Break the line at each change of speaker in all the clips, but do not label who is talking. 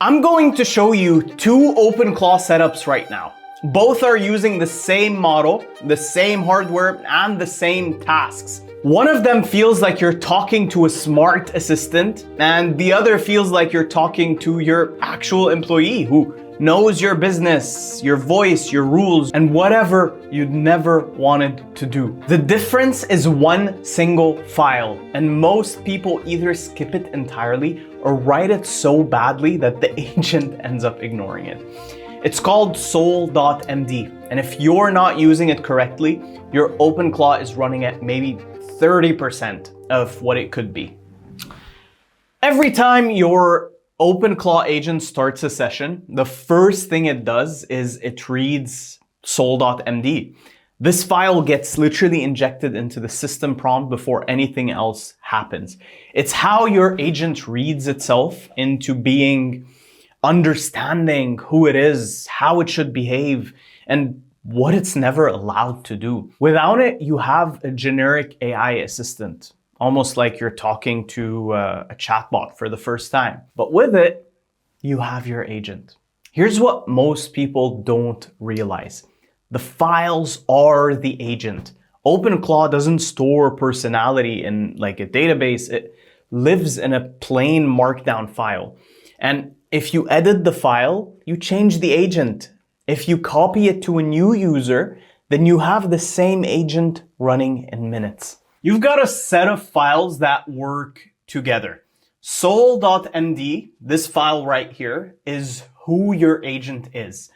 I'm going to show you two OpenClaw setups right now. Both are using the same model, the same hardware, and the same tasks. One of them feels like you're talking to a smart assistant, and the other feels like you're talking to your actual employee who knows your business, your voice, your rules, and whatever you'd never wanted to do. The difference is one single file, and most people either skip it entirely or write it so badly that the agent ends up ignoring it. It's called soul.md, and if you're not using it correctly, your OpenClaw is running at maybe 30% of what it could be. Every time your OpenClaw agent starts a session, the first thing it does is it reads soul.md. This file gets literally injected into the system prompt before anything else happens. It's how your agent reads itself into being understanding who it is, how it should behave, and what it's never allowed to do. Without it, you have a generic AI assistant, almost like you're talking to a chatbot for the first time. But with it, you have your agent. Here's what most people don't realize. The files are the agent. OpenClaw doesn't store personality in like a database. It lives in a plain markdown file. And if you edit the file, you change the agent. If you copy it to a new user, then you have the same agent running in minutes. You've got a set of files that work together. Soul.md, this file right here, is who your agent is.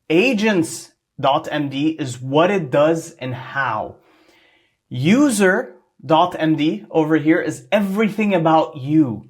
Agents.md is what it does and how. User.md over here is everything about you.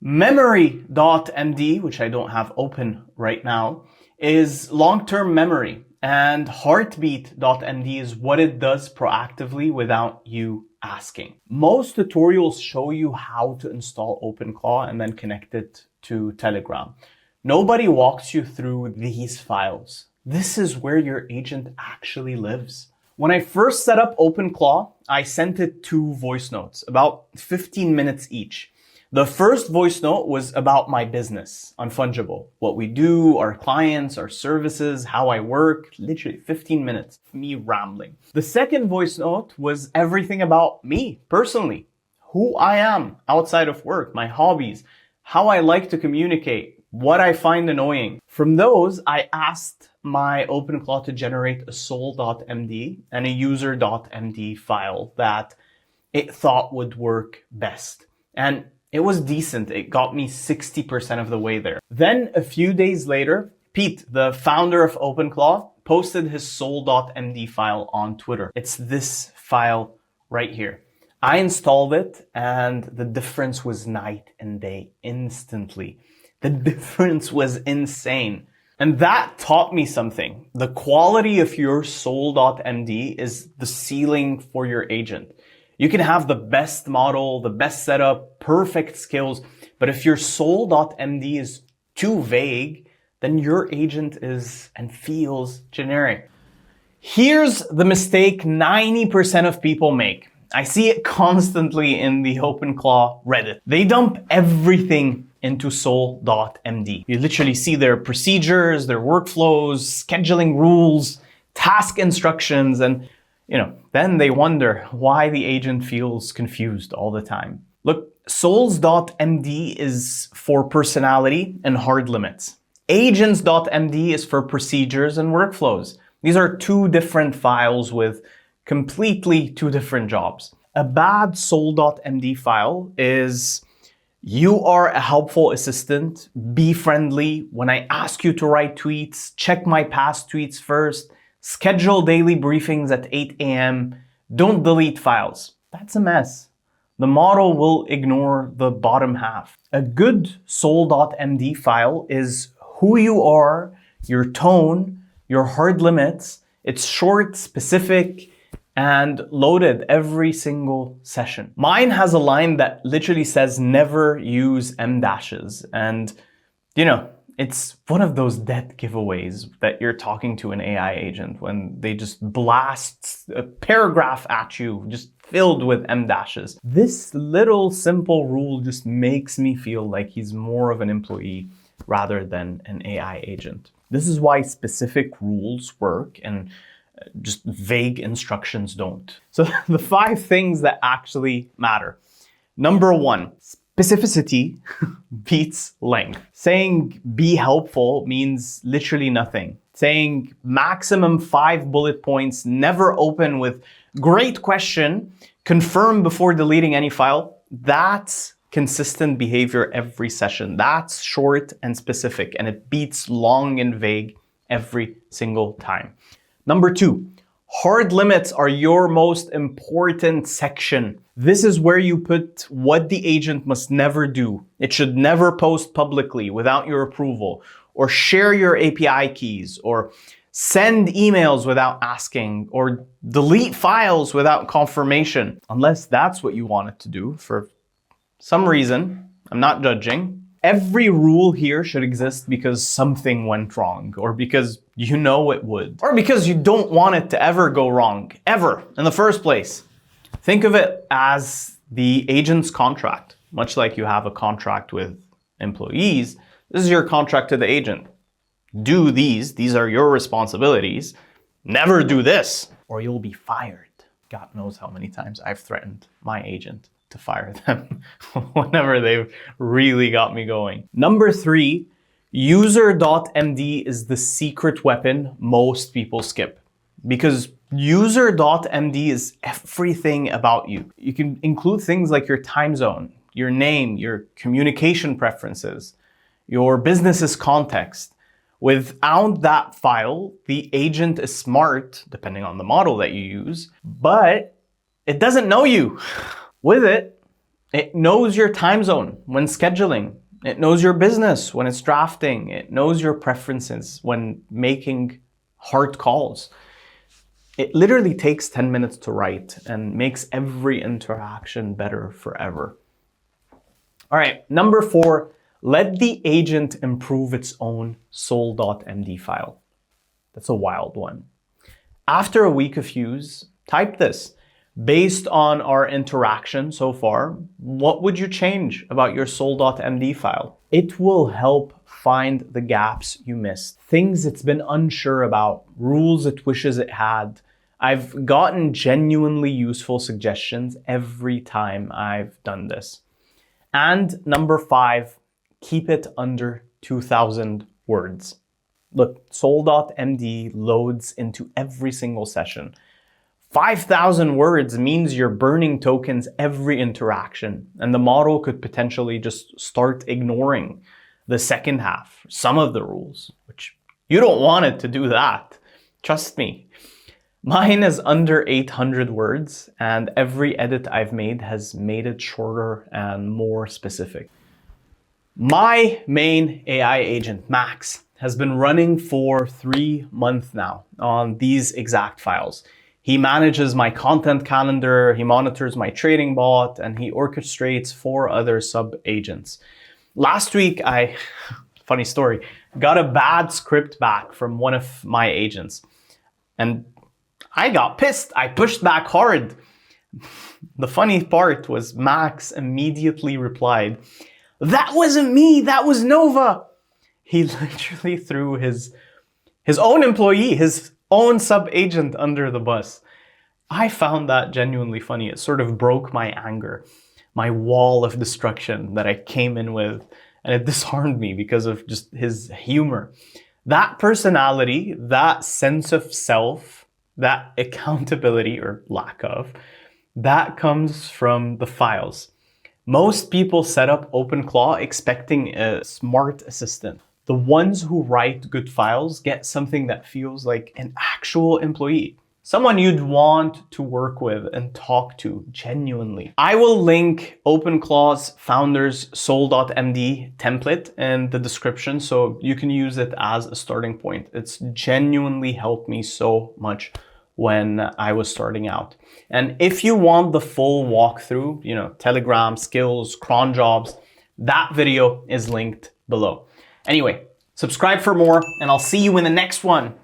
Memory.md, which I don't have open right now, is long-term memory. And heartbeat.md is what it does proactively without you asking. Most tutorials show you how to install OpenClaw and then connect it to Telegram. Nobody walks you through these files. This is where your agent actually lives. When I first set up OpenClaw, I sent it 2 voice notes, about 15 minutes each. The first voice note was about my business, Unfungible, what we do, our clients, our services, how I work, literally 15 minutes of me rambling. The second voice note was everything about me personally, who I am outside of work, my hobbies, how I like to communicate, what I find annoying. From those, I asked my OpenClaw to generate a soul.md and a user.md file that it thought would work best. And it was decent. It got me 60% of the way there. Then a few days later, Pete, the founder of OpenClaw, posted his soul.md file on Twitter. It's this file right here. I installed it and the difference was night and day instantly. The difference was insane. And that taught me something. The quality of your soul.md is the ceiling for your agent. You can have the best model, the best setup, perfect skills, but if your soul.md is too vague, then your agent is and feels generic. Here's the mistake 90% of people make. I see it constantly in the OpenClaw Reddit. They dump everything into soul.md. You literally see their procedures, their workflows, scheduling rules, task instructions, and then they wonder why the agent feels confused all the time. Look, souls.md is for personality and hard limits. Agents.md is for procedures and workflows. These are 2 different files with completely 2 different jobs. A bad soul.md file is you are a helpful assistant, be friendly. When I ask you to write tweets, check my past tweets first. Schedule daily briefings at 8 a.m. Don't delete files. That's a mess. The model will ignore the bottom half. A good soul.md file is who you are, your tone, your hard limits. It's short, specific, and loaded every single session. Mine has a line that literally says never use M dashes. And it's one of those dead giveaways that you're talking to an AI agent when they just blast a paragraph at you, just filled with M dashes. This little simple rule just makes me feel like he's more of an employee rather than an AI agent. This is why specific rules work and just vague instructions don't. So the 5 things that actually matter. Number 1, specificity beats length. Saying be helpful means literally nothing. Saying maximum 5 bullet points, never open with great question, confirm before deleting any file, that's consistent behavior every session. That's short and specific, and it beats long and vague every single time. Number 2, hard limits are your most important section. This is where you put what the agent must never do. It should never post publicly without your approval, or share your API keys, or send emails without asking, or delete files without confirmation. Unless that's what you want it to do for some reason. I'm not judging. Every rule here should exist because something went wrong, or because you know it would, or because you don't want it to ever go wrong, ever, in the first place. Think of it as the agent's contract. Much like you have a contract with employees, this is your contract to the agent. Do these are your responsibilities. Never do this, or you'll be fired. God knows how many times I've threatened my agent to fire them whenever they've really got me going. Number 3, user.md is the secret weapon most people skip, because user.md is everything about you. You can include things like your time zone, your name, your communication preferences, your business's context. Without that file, the agent is smart, depending on the model that you use, but it doesn't know you. With it, it knows your time zone when scheduling. It knows your business when it's drafting. It knows your preferences when making hard calls. It literally takes 10 minutes to write and makes every interaction better forever. All right, number 4, let the agent improve its own soul.md file. That's a wild one. After a week of use, type this. Based on our interaction so far, what would you change about your soul.md file? It will help find the gaps you missed, things it's been unsure about, rules it wishes it had. I've gotten genuinely useful suggestions every time I've done this. And number 5, keep it under 2,000 words. Look, soul.md loads into every single session. 5,000 words means you're burning tokens every interaction, and the model could potentially just start ignoring the second half, some of the rules, which you don't want it to do that. Trust me. Mine is under 800 words, and every edit I've made has made it shorter and more specific. My main AI agent, Max, has been running for 3 months now on these exact files. He manages my content calendar, he monitors my trading bot, and he orchestrates 4 other sub-agents. Last week, funny story, got a bad script back from one of my agents. And I got pissed. I pushed back hard. The funny part was Max immediately replied, "That wasn't me, that was Nova." He literally threw his own employee, his own sub-agent under the bus. I found that genuinely funny. It sort of broke my anger, my wall of destruction that I came in with, and it disarmed me because of just his humor. That personality, that sense of self, that accountability or lack of, that comes from the files. Most people set up OpenClaw expecting a smart assistant. The ones who write good files get something that feels like an actual employee. Someone you'd want to work with and talk to genuinely. I will link OpenClaw's founder's soul.md template in the description so you can use it as a starting point. It's genuinely helped me so much when I was starting out. And if you want the full walkthrough, Telegram, skills, cron jobs, that video is linked below. Anyway, subscribe for more, and I'll see you in the next one.